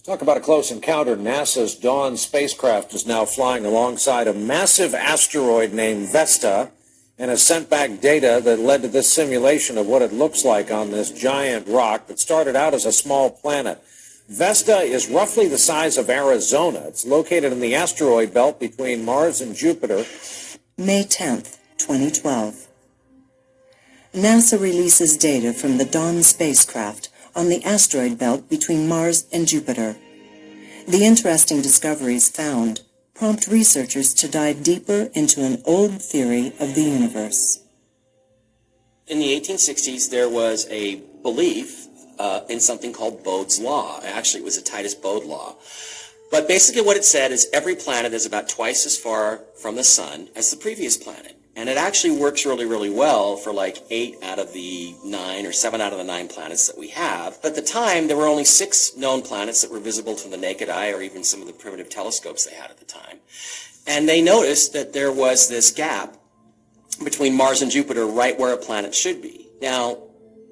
Talk about a close encounter. NASA's Dawn spacecraft is now flying alongside a massive asteroid named Vesta and has sent back data that led to this simulation of what it looks like on this giant rock that started out as a small planet. Vesta is roughly the size of Arizona. It's located in the asteroid belt between Mars and Jupiter. May 10th, 2012. NASA releases data from the Dawn spacecraft on the asteroid belt between Mars and Jupiter. The interesting discoveries found prompt researchers to dive deeper into an old theory of the universe. In the 1860s, there was a belief in something called Bode's Law. Actually, it was the Titus-Bode Law. But basically what it said is every planet is about twice as far from the sun as the previous planet. And it actually works really, really well for like 8 out of the 9 or 7 out of the 9 planets that we have. But at the time, there were only 6 known planets that were visible to the naked eye or even some of the primitive telescopes they had at the time. And they noticed that there was this gap between Mars and Jupiter right where a planet should be. Now,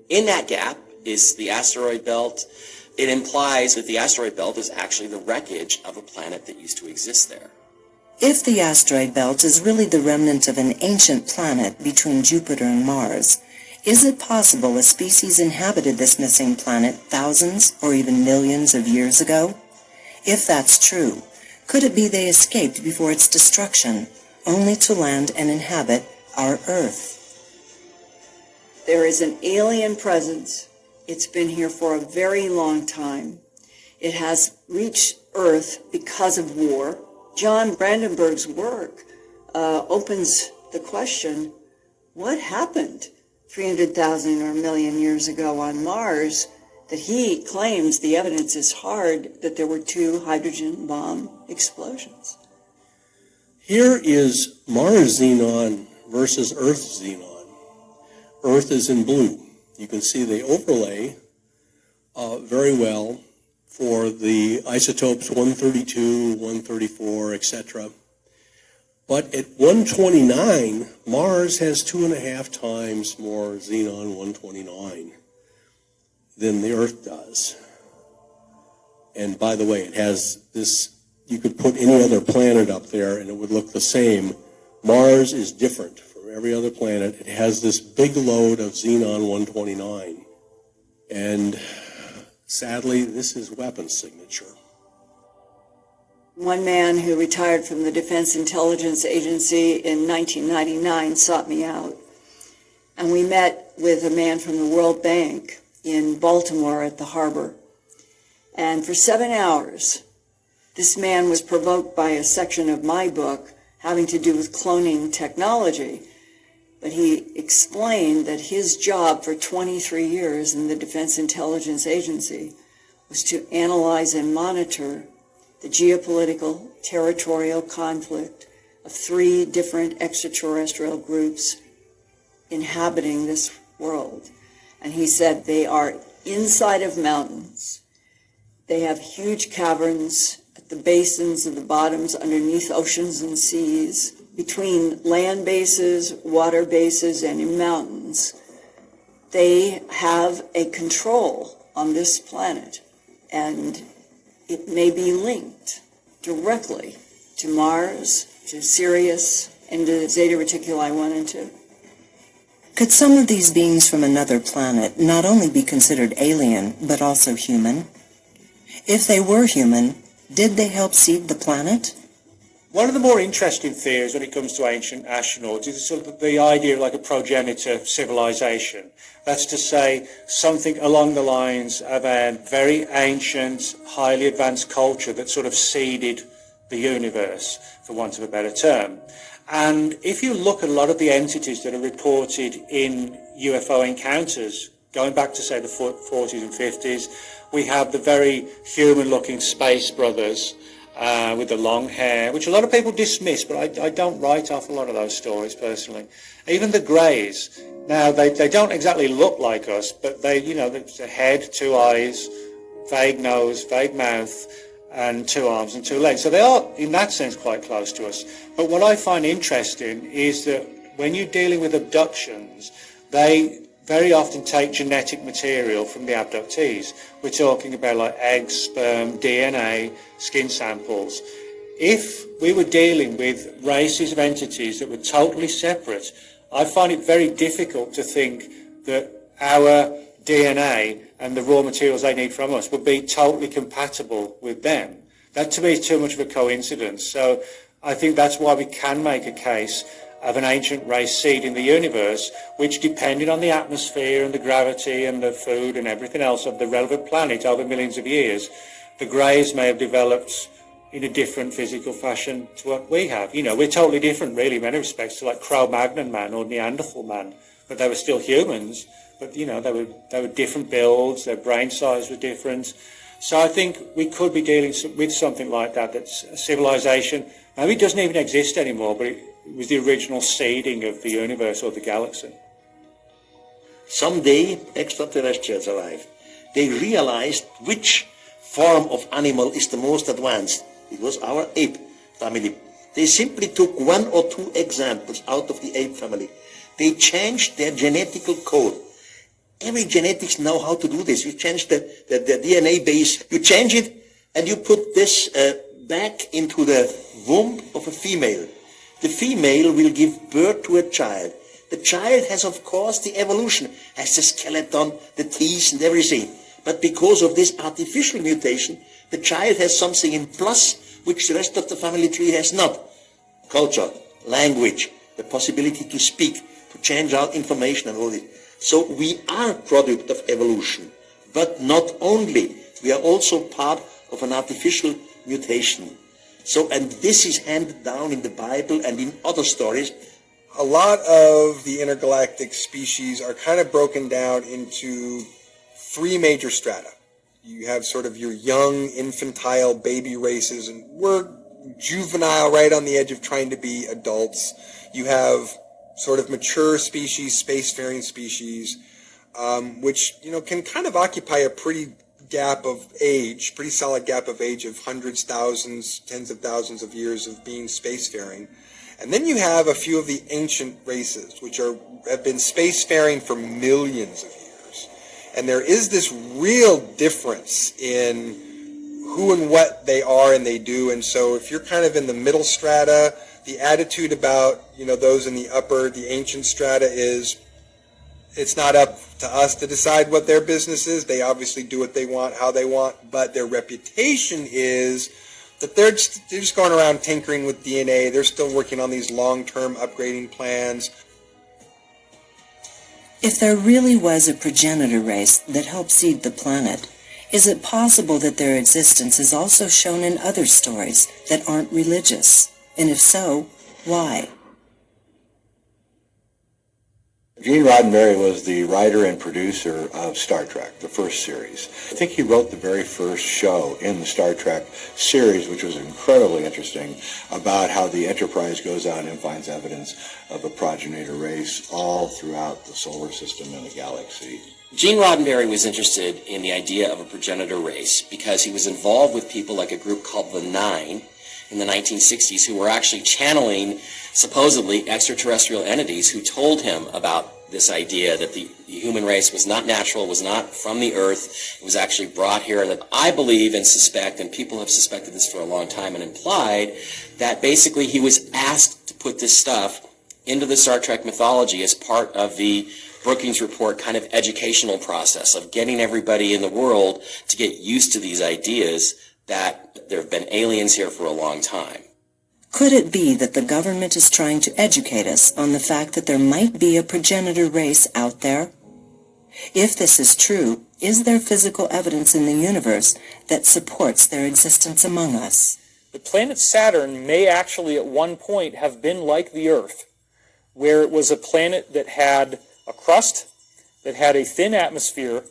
in that gap is the asteroid belt. It implies that the asteroid belt is actually the wreckage of a planet that used to exist there. If the asteroid belt is really the remnant of an ancient planet between Jupiter and Mars, is it possible a species inhabited this missing planet thousands or even millions of years ago? If that's true, could it be they escaped before its destruction, only to land and inhabit our Earth? There is an alien presence. It's been here for a very long time. It has reached Earth because of war. John Brandenburg's work opens the question, what happened 300,000 or a million years ago on Mars that he claims the evidence is hard that there were 2 hydrogen bomb explosions? Here is Mars xenon versus Earth xenon. Earth is in blue. You can see they overlay very well for the isotopes 132, 134, etc. But at 129, Mars has 2.5 times more xenon 129 than the Earth does. And by the way, it has this, you could put any other planet up there and it would look the same. Mars is different from every other planet. It has this big load of xenon 129. And sadly, this is weapons signature. One man who retired from the Defense Intelligence Agency in 1999 sought me out. And we met with a man from the World Bank in Baltimore at the harbor. And for 7 hours, this man was provoked by a section of my book having to do with cloning technology. But he explained that his job for 23 years in the Defense Intelligence Agency was to analyze and monitor the geopolitical territorial conflict of 3 different extraterrestrial groups inhabiting this world. And he said they are inside of mountains. They have huge caverns at the basins of the bottoms underneath oceans and seas, between land bases, water bases, and in mountains. They have a control on this planet, and it may be linked directly to Mars, to Sirius, and to Zeta Reticuli 1 and 2. Could some of these beings from another planet not only be considered alien, but also human? If they were human, did they help seed the planet? One of the more interesting theories when it comes to ancient astronauts is sort of the idea of like a progenitor civilization. That's to say, something along the lines of a very ancient, highly advanced culture that sort of seeded the universe, for want of a better term. And if you look at a lot of the entities that are reported in UFO encounters, going back to, say, the 40s and 50s, we have the very human-looking space brothers with the long hair, which a lot of people dismiss, but I don't write off a lot of those stories personally. Even the Greys. Now, they don't exactly look like us, but they, you know, there's a head, 2 eyes, vague nose, vague mouth, and 2 arms and 2 legs. So they are, in that sense, quite close to us. But what I find interesting is that when you're dealing with abductions, they very often take genetic material from the abductees. We're talking about like eggs, sperm, DNA, skin samples. If we were dealing with races of entities that were totally separate, I find it very difficult to think that our DNA and the raw materials they need from us would be totally compatible with them. That to me is too much of a coincidence. So I think that's why we can make a case of an ancient race seed in the universe, which, depending on the atmosphere and the gravity and the food and everything else of the relevant planet over millions of years, the Greys may have developed in a different physical fashion to what we have. You know, we're totally different, really, in many respects, to like Cro-Magnon man or Neanderthal man, but they were still humans. But you know, they were different builds. Their brain size was different. So I think we could be dealing with something like that. That's a civilization. Maybe it doesn't even exist anymore, but it was the original seeding of the universe or the galaxy. Someday, extraterrestrials arrived. They realized which form of animal is the most advanced. It was our ape family. They simply took one or two examples out of the ape family. They changed their genetical code. Every genetics know how to do this. You change the DNA base, you change it, and you put this back into the womb of a female. The female will give birth to a child. The child has, of course, the evolution, has the skeleton, the teeth, and everything. But because of this artificial mutation, the child has something in plus, which the rest of the family tree has not. Culture, language, the possibility to speak, to change out information and all this. So we are a product of evolution, but not only. We are also part of an artificial mutation. So, and this is handed down in the Bible and in other stories. A lot of the intergalactic species are kind of broken down into three major strata. You have sort of your young, infantile baby races, and we're juvenile, right on the edge of trying to be adults. You have sort of mature species, spacefaring species, which, you know, can kind of occupy a pretty solid gap of age of hundreds, thousands, tens of thousands of years of being spacefaring. And then you have a few of the ancient races, which have been spacefaring for millions of years. And there is this real difference in who and what they are and they do. And so if you're kind of in the middle strata, the attitude about, you know, those in the upper, the ancient strata is, it's not up to us to decide what their business is. They obviously do what they want, how they want, but their reputation is that they're just going around tinkering with DNA. They're still working on these long-term upgrading plans. If there really was a progenitor race that helped seed the planet, is it possible that their existence is also shown in other stories that aren't religious? And if so, why? Gene Roddenberry was the writer and producer of Star Trek, the first series. I think he wrote the very first show in the Star Trek series, which was incredibly interesting, about how the Enterprise goes out and finds evidence of a progenitor race all throughout the solar system and the galaxy. Gene Roddenberry was interested in the idea of a progenitor race because he was involved with people like a group called the Nine in the 1960s who were actually channeling supposedly extraterrestrial entities who told him about this idea that the human race was not natural, was not from the earth, it was actually brought here. And that I believe and suspect, and people have suspected this for a long time and implied, that basically he was asked to put this stuff into the Star Trek mythology as part of the Brookings Report kind of educational process of getting everybody in the world to get used to these ideas that there have been aliens here for a long time. Could it be that the government is trying to educate us on the fact that there might be a progenitor race out there? If this is true, is there physical evidence in the universe that supports their existence among us? The planet Saturn may actually at one point have been like the Earth, where it was a planet that had a crust, that had a thin atmosphere,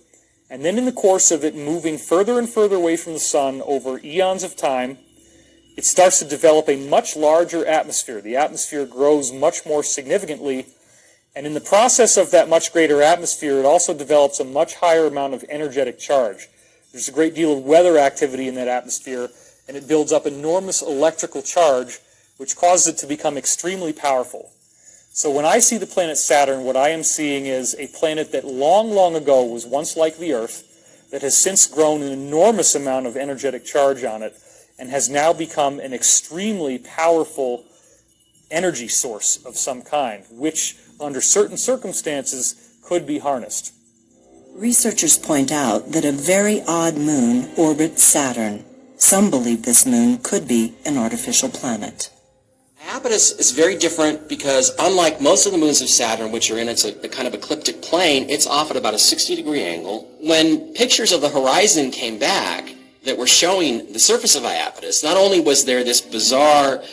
and then in the course of it moving further and further away from the sun over eons of time, it starts to develop a much larger atmosphere. The atmosphere grows much more significantly, and in the process of that much greater atmosphere, it also develops a much higher amount of energetic charge. There's a great deal of weather activity in that atmosphere, and it builds up enormous electrical charge, which causes it to become extremely powerful. So when I see the planet Saturn, what I am seeing is a planet that long, long ago was once like the Earth, that has since grown an enormous amount of energetic charge on it, and has now become an extremely powerful energy source of some kind, which under certain circumstances could be harnessed. Researchers point out that a very odd moon orbits Saturn. Some believe this moon could be an artificial planet. Iapetus is very different because unlike most of the moons of Saturn, which are in a kind of ecliptic plane, it's off at about a 60-degree angle. When pictures of the horizon came back that were showing the surface of Iapetus, not only was there this bizarre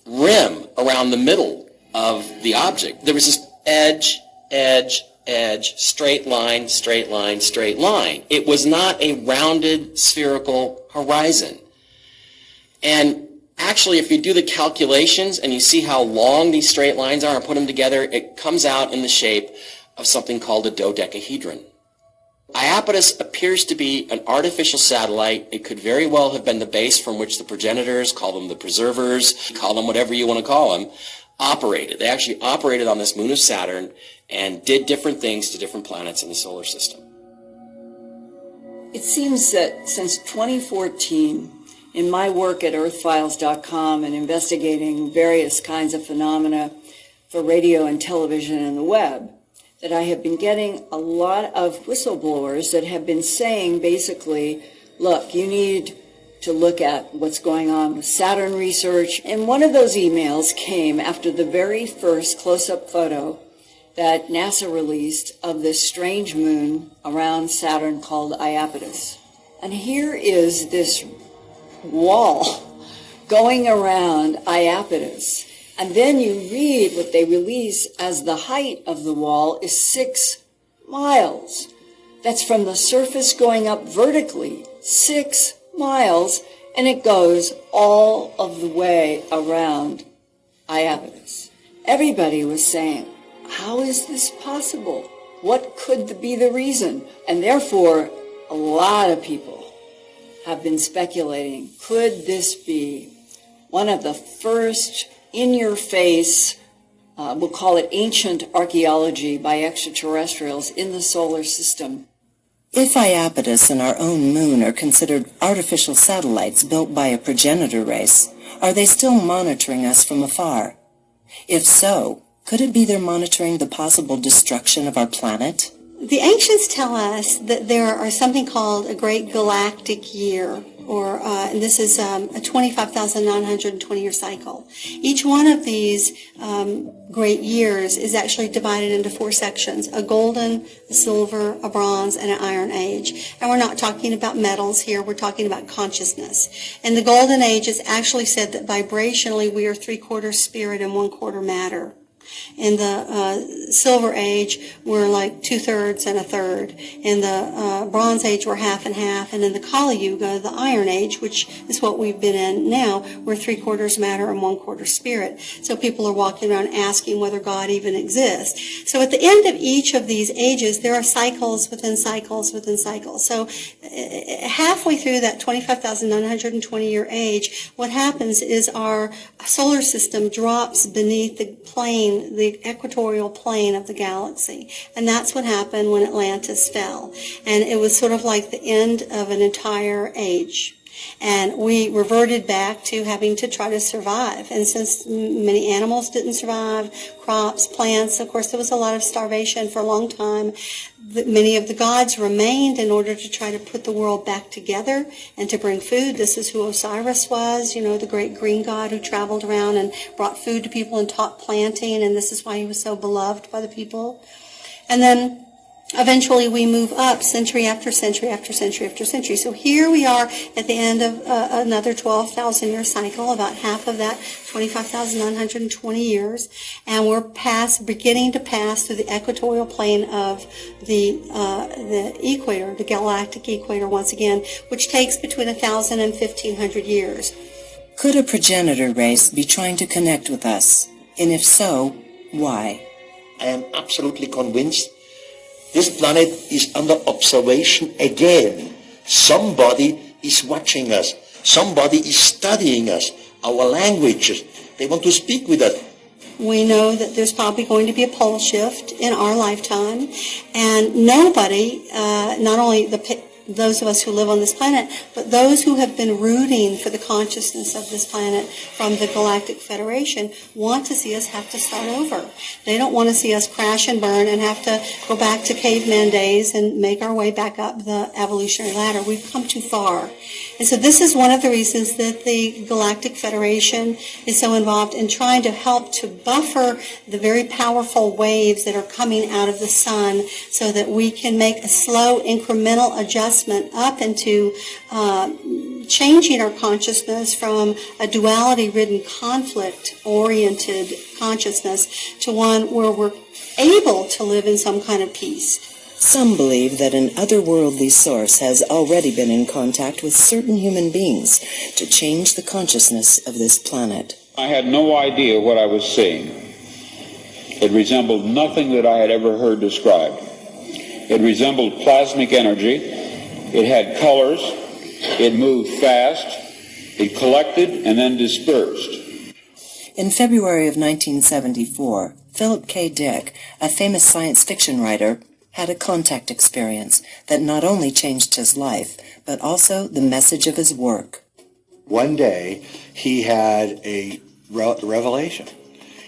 rim around the middle of the object, there was this edge, edge, edge, straight line, straight line, straight line. It was not a rounded spherical horizon. And actually, if you do the calculations and you see how long these straight lines are and put them together, it comes out in the shape of something called a dodecahedron. Iapetus appears to be an artificial satellite. It could very well have been the base from which the progenitors, call them the preservers, call them whatever you want to call them, operated. They actually operated on this moon of Saturn and did different things to different planets in the solar system. It seems that since 2014, in my work at earthfiles.com and investigating various kinds of phenomena for radio and television and the web, that I have been getting a lot of whistleblowers that have been saying basically, look, you need to look at what's going on with Saturn research. And one of those emails came after the very first close-up photo that NASA released of this strange moon around Saturn called Iapetus. And here is this wall going around Iapetus. And then you read what they release as the height of the wall is 6 miles. That's from the surface going up vertically, 6 miles, and it goes all of the way around Iapetus. Everybody was saying, how is this possible? What could be the reason? And therefore, a lot of people have been speculating, could this be one of the first in-your-face, we'll call it ancient archaeology by extraterrestrials in the solar system? If Iapetus and our own moon are considered artificial satellites built by a progenitor race, are they still monitoring us from afar? If so, could it be they're monitoring the possible destruction of our planet? The ancients tell us that there are something called a great galactic year, and this is a 25,920-year cycle. Each one of these great years is actually divided into 4 sections: a golden, a silver, a bronze, and an iron age. And we're not talking about metals here, we're talking about consciousness. And the golden age is actually said that vibrationally we are 3/4 spirit and 1/4 matter. In the Silver Age, we're like 2/3 and 1/3. In the Bronze Age, we're half and half. And in the Kali Yuga, the Iron Age, which is what we've been in now, we're 3/4 matter and 1/4 spirit. So people are walking around asking whether God even exists. So at the end of each of these ages, there are cycles within cycles within cycles. So halfway through that 25,920-year age, what happens is our solar system drops beneath the plane, the equatorial plane of the galaxy. And that's what happened when Atlantis fell. And it was sort of like the end of an entire age. And we reverted back to having to try to survive. And since many animals didn't survive, crops, plants, of course there was a lot of starvation for a long time. Many of the gods remained in order to try to put the world back together and to bring food. This is who Osiris was, the great green god who traveled around and brought food to people and taught planting, and this is why he was so beloved by the people. And then eventually we move up century after century after century after century. So here we are at the end of another 12,000-year cycle, about half of that, 25,920 years, and we're beginning to pass through the equatorial plane of the equator, the galactic equator once again, which takes between 1,000 and 1,500 years. Could a progenitor race be trying to connect with us? And if so, why? I am absolutely convinced this planet is under observation again. Somebody is watching us. Somebody is studying us, our languages. They want to speak with us. We know that there's probably going to be a pole shift in our lifetime, and nobody, not only those of us who live on this planet, but those who have been rooting for the consciousness of this planet from the Galactic Federation want to see us have to start over. They don't want to see us crash and burn and have to go back to caveman days and make our way back up the evolutionary ladder. We've come too far. And so this is one of the reasons that the Galactic Federation is so involved in trying to help to buffer the very powerful waves that are coming out of the sun so that we can make a slow incremental adjustment up into changing our consciousness from a duality-ridden, conflict-oriented consciousness to one where we're able to live in some kind of peace. Some believe that an otherworldly source has already been in contact with certain human beings to change the consciousness of this planet. I had no idea what I was seeing. It resembled nothing that I had ever heard described. It resembled plasmic energy. It had colors. It moved fast. It collected and then dispersed. In February of 1974, Philip K. Dick, a famous science fiction writer, had a contact experience that not only changed his life, but also the message of his work. One day, he had a revelation.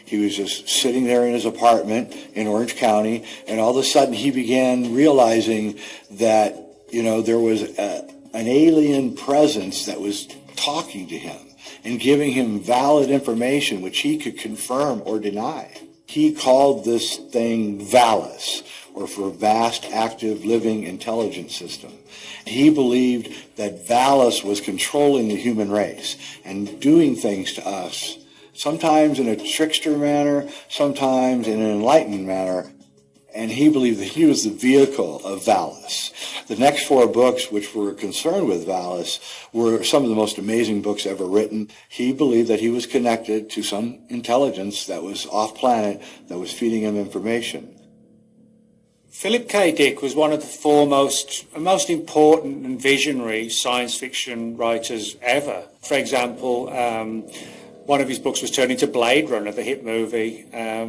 He was just sitting there in his apartment in Orange County, and all of a sudden he began realizing that, there was an alien presence that was talking to him and giving him valid information which he could confirm or deny. He called this thing VALIS, or for Vast Active Living Intelligence System. He believed that VALIS was controlling the human race and doing things to us, sometimes in a trickster manner, sometimes in an enlightened manner, and he believed that he was the vehicle of VALIS. The next 4 books, which were concerned with VALIS, were some of the most amazing books ever written. He believed that he was connected to some intelligence that was off-planet that was feeding him information. Philip K. Dick was one of the foremost and most important and visionary science fiction writers ever. For example, one of his books was turned into Blade Runner, the hit movie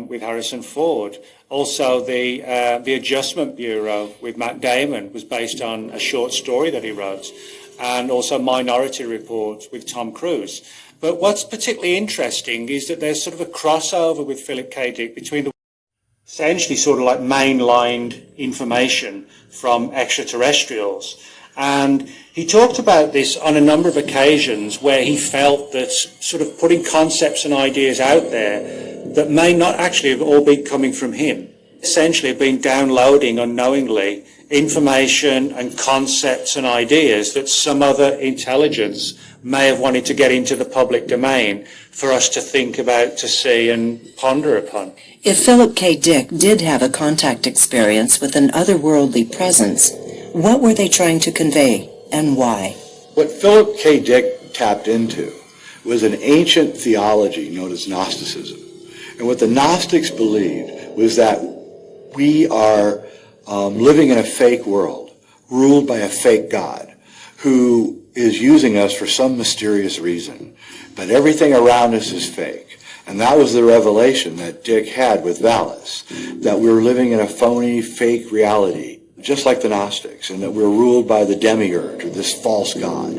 with Harrison Ford. Also, the Adjustment Bureau with Matt Damon was based on a short story that he wrote, and also Minority Report with Tom Cruise. But what's particularly interesting is that there's sort of a crossover with Philip K. Dick between the essentially sort of like mainlined information from extraterrestrials. And he talked about this on a number of occasions where he felt that sort of putting concepts and ideas out there that may not actually have all been coming from him, essentially have been downloading unknowingly information and concepts and ideas that some other intelligence may have wanted to get into the public domain for us to think about, to see and ponder upon. If Philip K. Dick did have a contact experience with an otherworldly presence, what were they trying to convey and why? What Philip K. Dick tapped into was an ancient theology known as Gnosticism. And what the Gnostics believed was that we are living in a fake world, ruled by a fake God, who is using us for some mysterious reason. But everything around us is fake. And that was the revelation that Dick had with VALIS, that we were living in a phony, fake reality, just like the Gnostics, and that we're ruled by the demiurge, or this false god.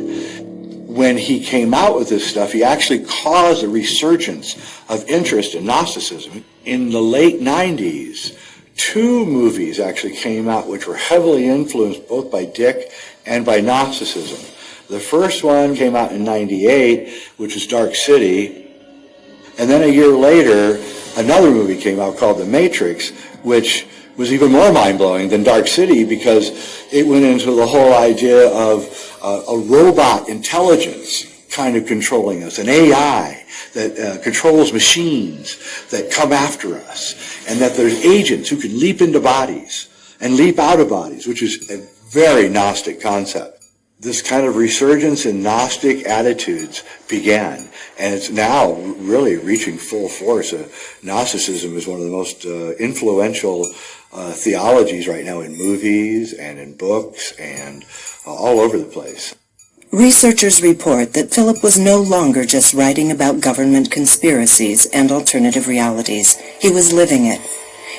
When he came out with this stuff, he actually caused a resurgence of interest in Gnosticism. In the late 90s, 2 movies actually came out which were heavily influenced both by Dick and by Gnosticism. The first one came out in 98, which was Dark City. And then a year later, another movie came out called The Matrix, which was even more mind-blowing than Dark City because it went into the whole idea of a robot intelligence kind of controlling us, an AI that controls machines that come after us, and that there's agents who can leap into bodies and leap out of bodies, which is a very Gnostic concept. This kind of resurgence in Gnostic attitudes began, and it's now really reaching full force. Gnosticism is one of the most influential theologies right now in movies and in books and all over the place. Researchers report that Philip was no longer just writing about government conspiracies and alternative realities. He was living it.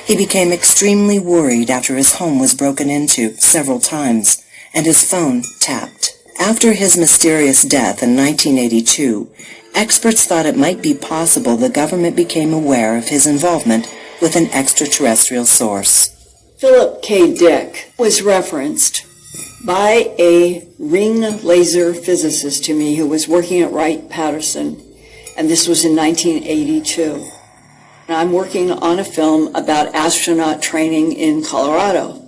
He became extremely worried after his home was broken into several times and his phone tapped. After his mysterious death in 1982, experts thought it might be possible the government became aware of his involvement with an extraterrestrial source. Philip K. Dick was referenced by a ring laser physicist to me who was working at Wright-Patterson, and this was in 1982. And I'm working on a film about astronaut training in Colorado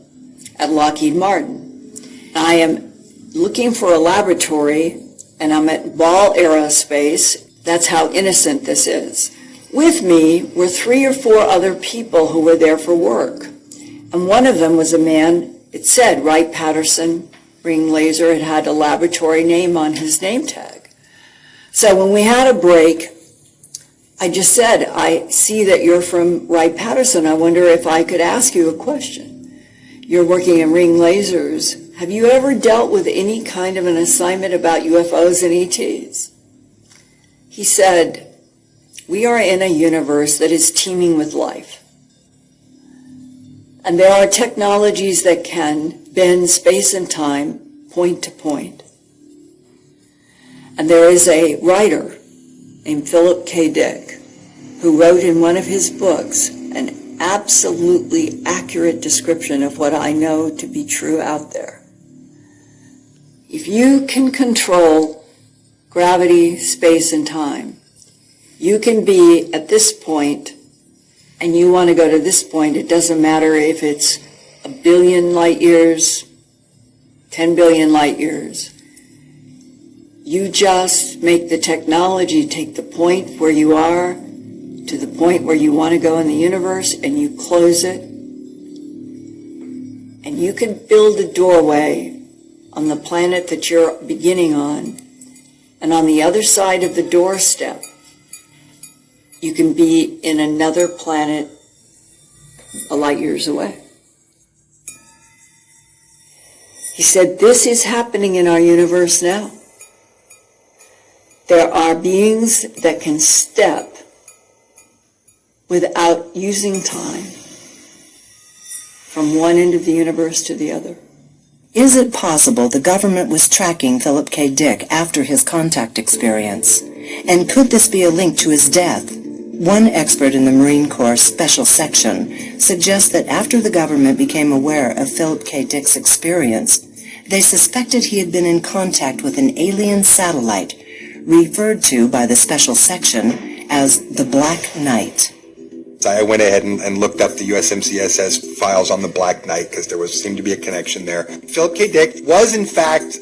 at Lockheed Martin. I am looking for a laboratory, and I'm at Ball Aerospace. That's how innocent this is. With me were 3 or 4 other people who were there for work. And one of them was a man, it said Wright-Patterson ring laser. It had a laboratory name on his name tag. So when we had a break, I just said, I see that you're from Wright-Patterson. I wonder if I could ask you a question. You're working in ring lasers. Have you ever dealt with any kind of an assignment about UFOs and ETs? He said, we are in a universe that is teeming with life. And there are technologies that can bend space and time point to point. And there is a writer named Philip K. Dick who wrote in one of his books an absolutely accurate description of what I know to be true out there. If you can control gravity, space, and time, you can be at this point and you want to go to this point. It doesn't matter if it's 1 billion light years, 10 billion light years. You just make the technology take the point where you are to the point where you want to go in the universe, and you close it. And you can build a doorway on the planet that you're beginning on. And on the other side of the doorstep, you can be in another planet a light years away. He said, this is happening in our universe now. There are beings that can step without using time from one end of the universe to the other. Is it possible the government was tracking Philip K. Dick after his contact experience? And could this be a link to his death? One expert in the Marine Corps Special Section suggests that after the government became aware of Philip K. Dick's experience, they suspected he had been in contact with an alien satellite, referred to by the Special Section as the Black Knight. I went ahead and looked up the USMCSS files on the Black Knight because there seemed to be a connection there. Philip K. Dick was in fact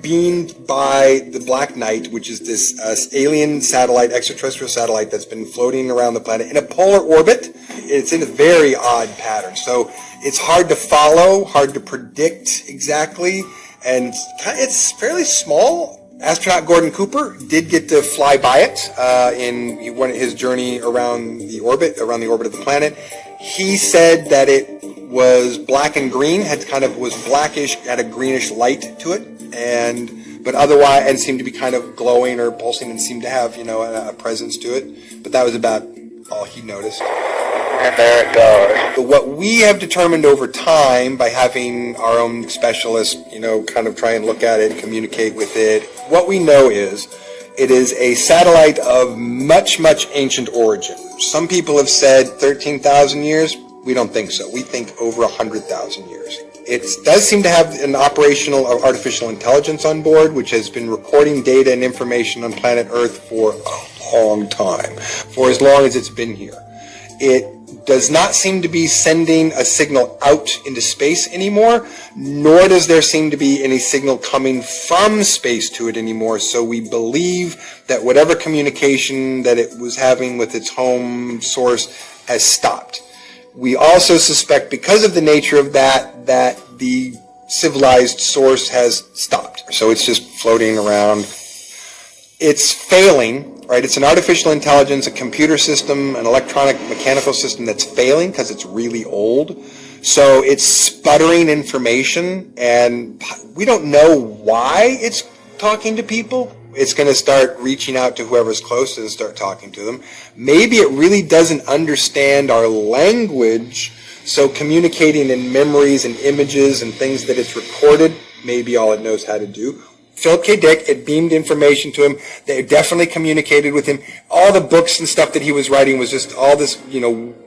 beamed by the Black Knight, which is this alien satellite, extraterrestrial satellite that's been floating around the planet in a polar orbit. It's in a very odd pattern, so it's hard to follow, hard to predict exactly, and it's fairly small. Astronaut Gordon Cooper did get to fly by it in his journey around the orbit of the planet. He said that it was black and green, was blackish, had a greenish light to it, but otherwise, and seemed to be kind of glowing or pulsing, and seemed to have a presence to it. But that was about all he noticed. And there it goes. What we have determined over time by having our own specialists, kind of try and look at it, communicate with it, what we know is it is a satellite of much, much ancient origin. Some people have said 13,000 years. We don't think so. We think over 100,000 years. It does seem to have an operational artificial intelligence on board, which has been recording data and information on planet Earth for a long time, for as long as it's been here. It does not seem to be sending a signal out into space anymore, nor does there seem to be any signal coming from space to it anymore. So we believe that whatever communication that it was having with its home source has stopped. We also suspect, because of the nature of that the civilized source has stopped. So it's just floating around. It's failing, right? It's an artificial intelligence, a computer system, an electronic mechanical system that's failing because it's really old. So it's sputtering information, and we don't know why it's talking to people. It's going to start reaching out to whoever's closest and start talking to them. Maybe it really doesn't understand our language, so communicating in memories and images and things that it's recorded, maybe all it knows how to do. Philip K. Dick, it beamed information to him. They definitely communicated with him. All the books and stuff that he was writing was just all this,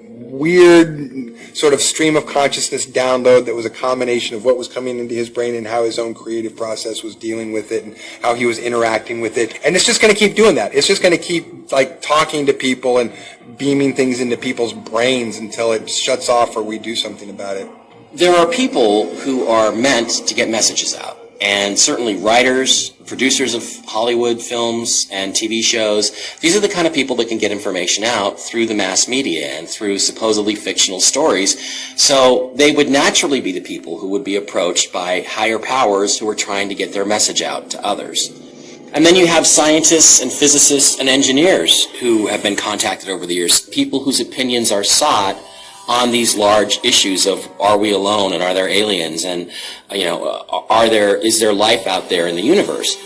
weird sort of stream of consciousness download that was a combination of what was coming into his brain and how his own creative process was dealing with it and how he was interacting with it. And it's just going to keep doing that. It's just going to keep talking to people and beaming things into people's brains until it shuts off or we do something about it. There are people who are meant to get messages out. And certainly writers, producers of Hollywood films and TV shows, these are the kind of people that can get information out through the mass media and through supposedly fictional stories. So they would naturally be the people who would be approached by higher powers who are trying to get their message out to others. And then you have scientists and physicists and engineers who have been contacted over the years, people whose opinions are sought on these large issues of are we alone and are there aliens and is there life out there in the universe?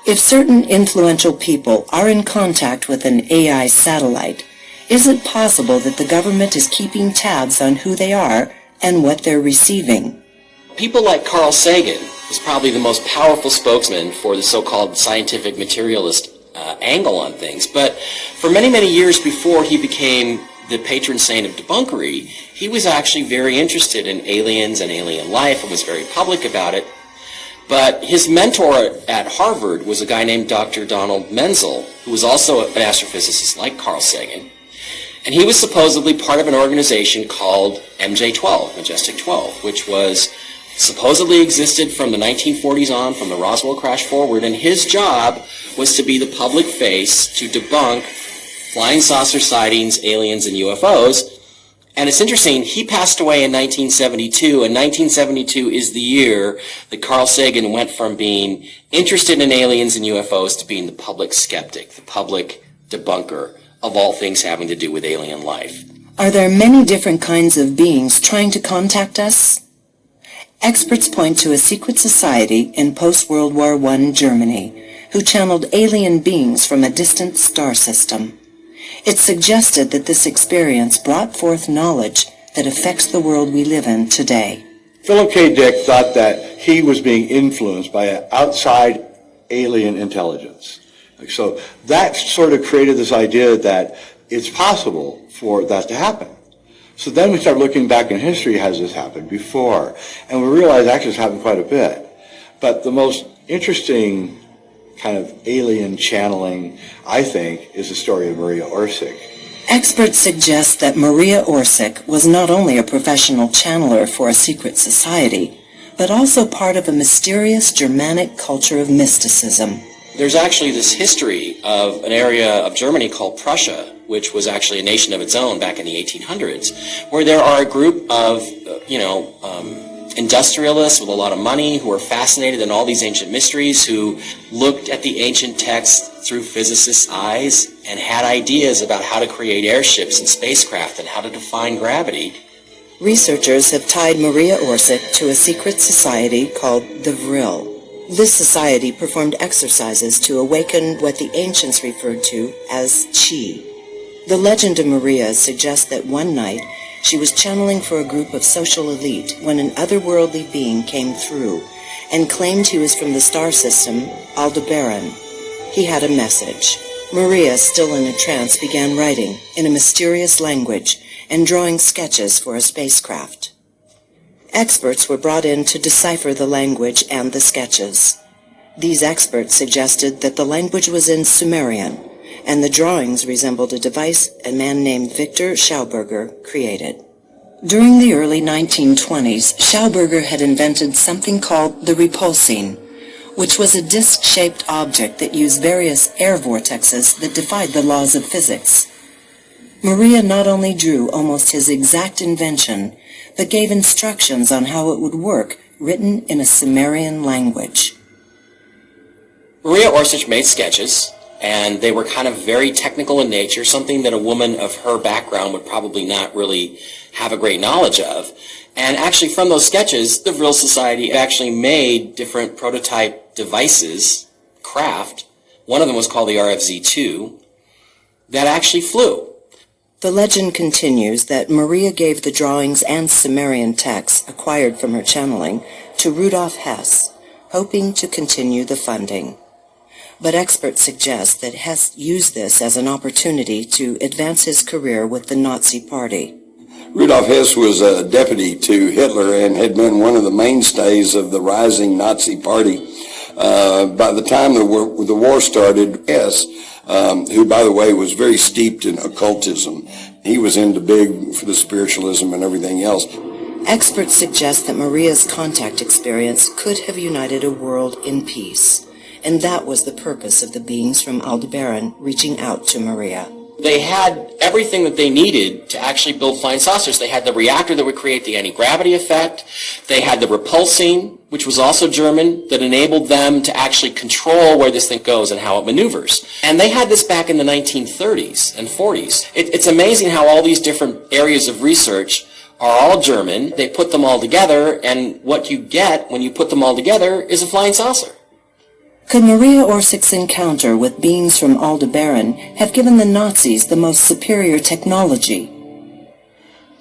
If certain influential people are in contact with an AI satellite, is it possible that the government is keeping tabs on who they are and what they're receiving? People like Carl Sagan was probably the most powerful spokesman for the so-called scientific materialist angle on things, but for many, many years before he became the patron saint of debunkery, he was actually very interested in aliens and alien life and was very public about it. But his mentor at Harvard was a guy named Dr. Donald Menzel, who was also an astrophysicist like Carl Sagan. And he was supposedly part of an organization called MJ-12, Majestic 12, which was supposedly existed from the 1940s on, from the Roswell crash forward, and his job was to be the public face to debunk flying saucer sightings, aliens, and UFOs. And it's interesting, he passed away in 1972, and 1972 is the year that Carl Sagan went from being interested in aliens and UFOs to being the public skeptic, the public debunker of all things having to do with alien life. Are there many different kinds of beings trying to contact us? Experts point to a secret society in post-World War I Germany who channeled alien beings from a distant star system. It's suggested that this experience brought forth knowledge that affects the world we live in today. Philip K. Dick thought that he was being influenced by an outside alien intelligence. So that sort of created this idea that it's possible for that to happen. So then we start looking back in history, has this happened before? And we realize actually it's happened quite a bit. But the most interesting kind of alien channeling, I think, is the story of Maria Orsic. Experts suggest that Maria Orsic was not only a professional channeler for a secret society, but also part of a mysterious Germanic culture of mysticism. There's actually this history of an area of Germany called Prussia, which was actually a nation of its own back in the 1800s, where there are a group of, industrialists with a lot of money who are fascinated in all these ancient mysteries, who looked at the ancient texts through physicists' eyes and had ideas about how to create airships and spacecraft and how to define gravity. Researchers have tied Maria Orsic to a secret society called the Vril. This society performed exercises to awaken what the ancients referred to as Chi. The legend of Maria suggests that one night she was channeling for a group of social elite when an otherworldly being came through and claimed he was from the star system Aldebaran. He had a message. Maria, still in a trance, began writing in a mysterious language and drawing sketches for a spacecraft. Experts were brought in to decipher the language and the sketches. These experts suggested that the language was in Sumerian, and the drawings resembled a device a man named Victor Schauberger created. During the early 1920s, Schauberger had invented something called the repulsine, which was a disc-shaped object that used various air vortexes that defied the laws of physics. Maria not only drew almost his exact invention, but gave instructions on how it would work, written in a Sumerian language. Maria Orsic made sketches, and they were kind of very technical in nature, something that a woman of her background would probably not really have a great knowledge of. And actually from those sketches, the Vril Society actually made different prototype devices craft. One of them was called the RFZ-2 that actually flew. The legend continues that Maria gave the drawings and Sumerian texts acquired from her channeling to Rudolf Hess, hoping to continue the funding. But experts suggest that Hess used this as an opportunity to advance his career with the Nazi Party. Rudolf Hess was a deputy to Hitler and had been one of the mainstays of the rising Nazi Party. By the time the war started, Hess, who, by the way, was very steeped in occultism, he was into big for the spiritualism and everything else. Experts suggest that Maria's contact experience could have united a world in peace, and that was the purpose of the beings from Aldebaran reaching out to Maria. They had everything that they needed to actually build flying saucers. They had the reactor that would create the anti-gravity effect. They had the repulsing, which was also German, that enabled them to actually control where this thing goes and how it maneuvers. And they had this back in the 1930s and 40s. It's amazing how all these different areas of research are all German. They put them all together, and what you get when you put them all together is a flying saucer. Could Maria Orsich's encounter with beings from Aldebaran have given the Nazis the most superior technology?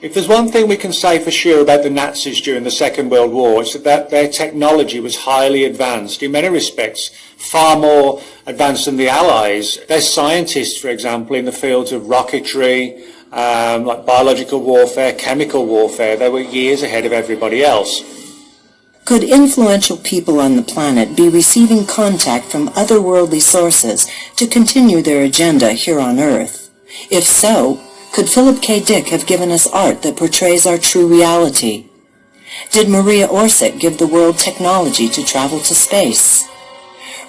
If there's one thing we can say for sure about the Nazis during the Second World War, it's that their technology was highly advanced, in many respects far more advanced than the Allies. Their scientists, for example, in the fields of rocketry, like biological warfare, chemical warfare, they were years ahead of everybody else. Could influential people on the planet be receiving contact from otherworldly sources to continue their agenda here on Earth? If so, could Philip K. Dick have given us art that portrays our true reality? Did Maria Orsich give the world technology to travel to space?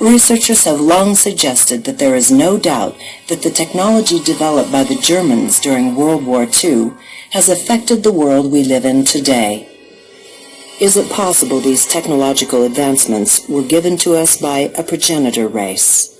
Researchers have long suggested that there is no doubt that the technology developed by the Germans during World War II has affected the world we live in today. Is it possible these technological advancements were given to us by a progenitor race?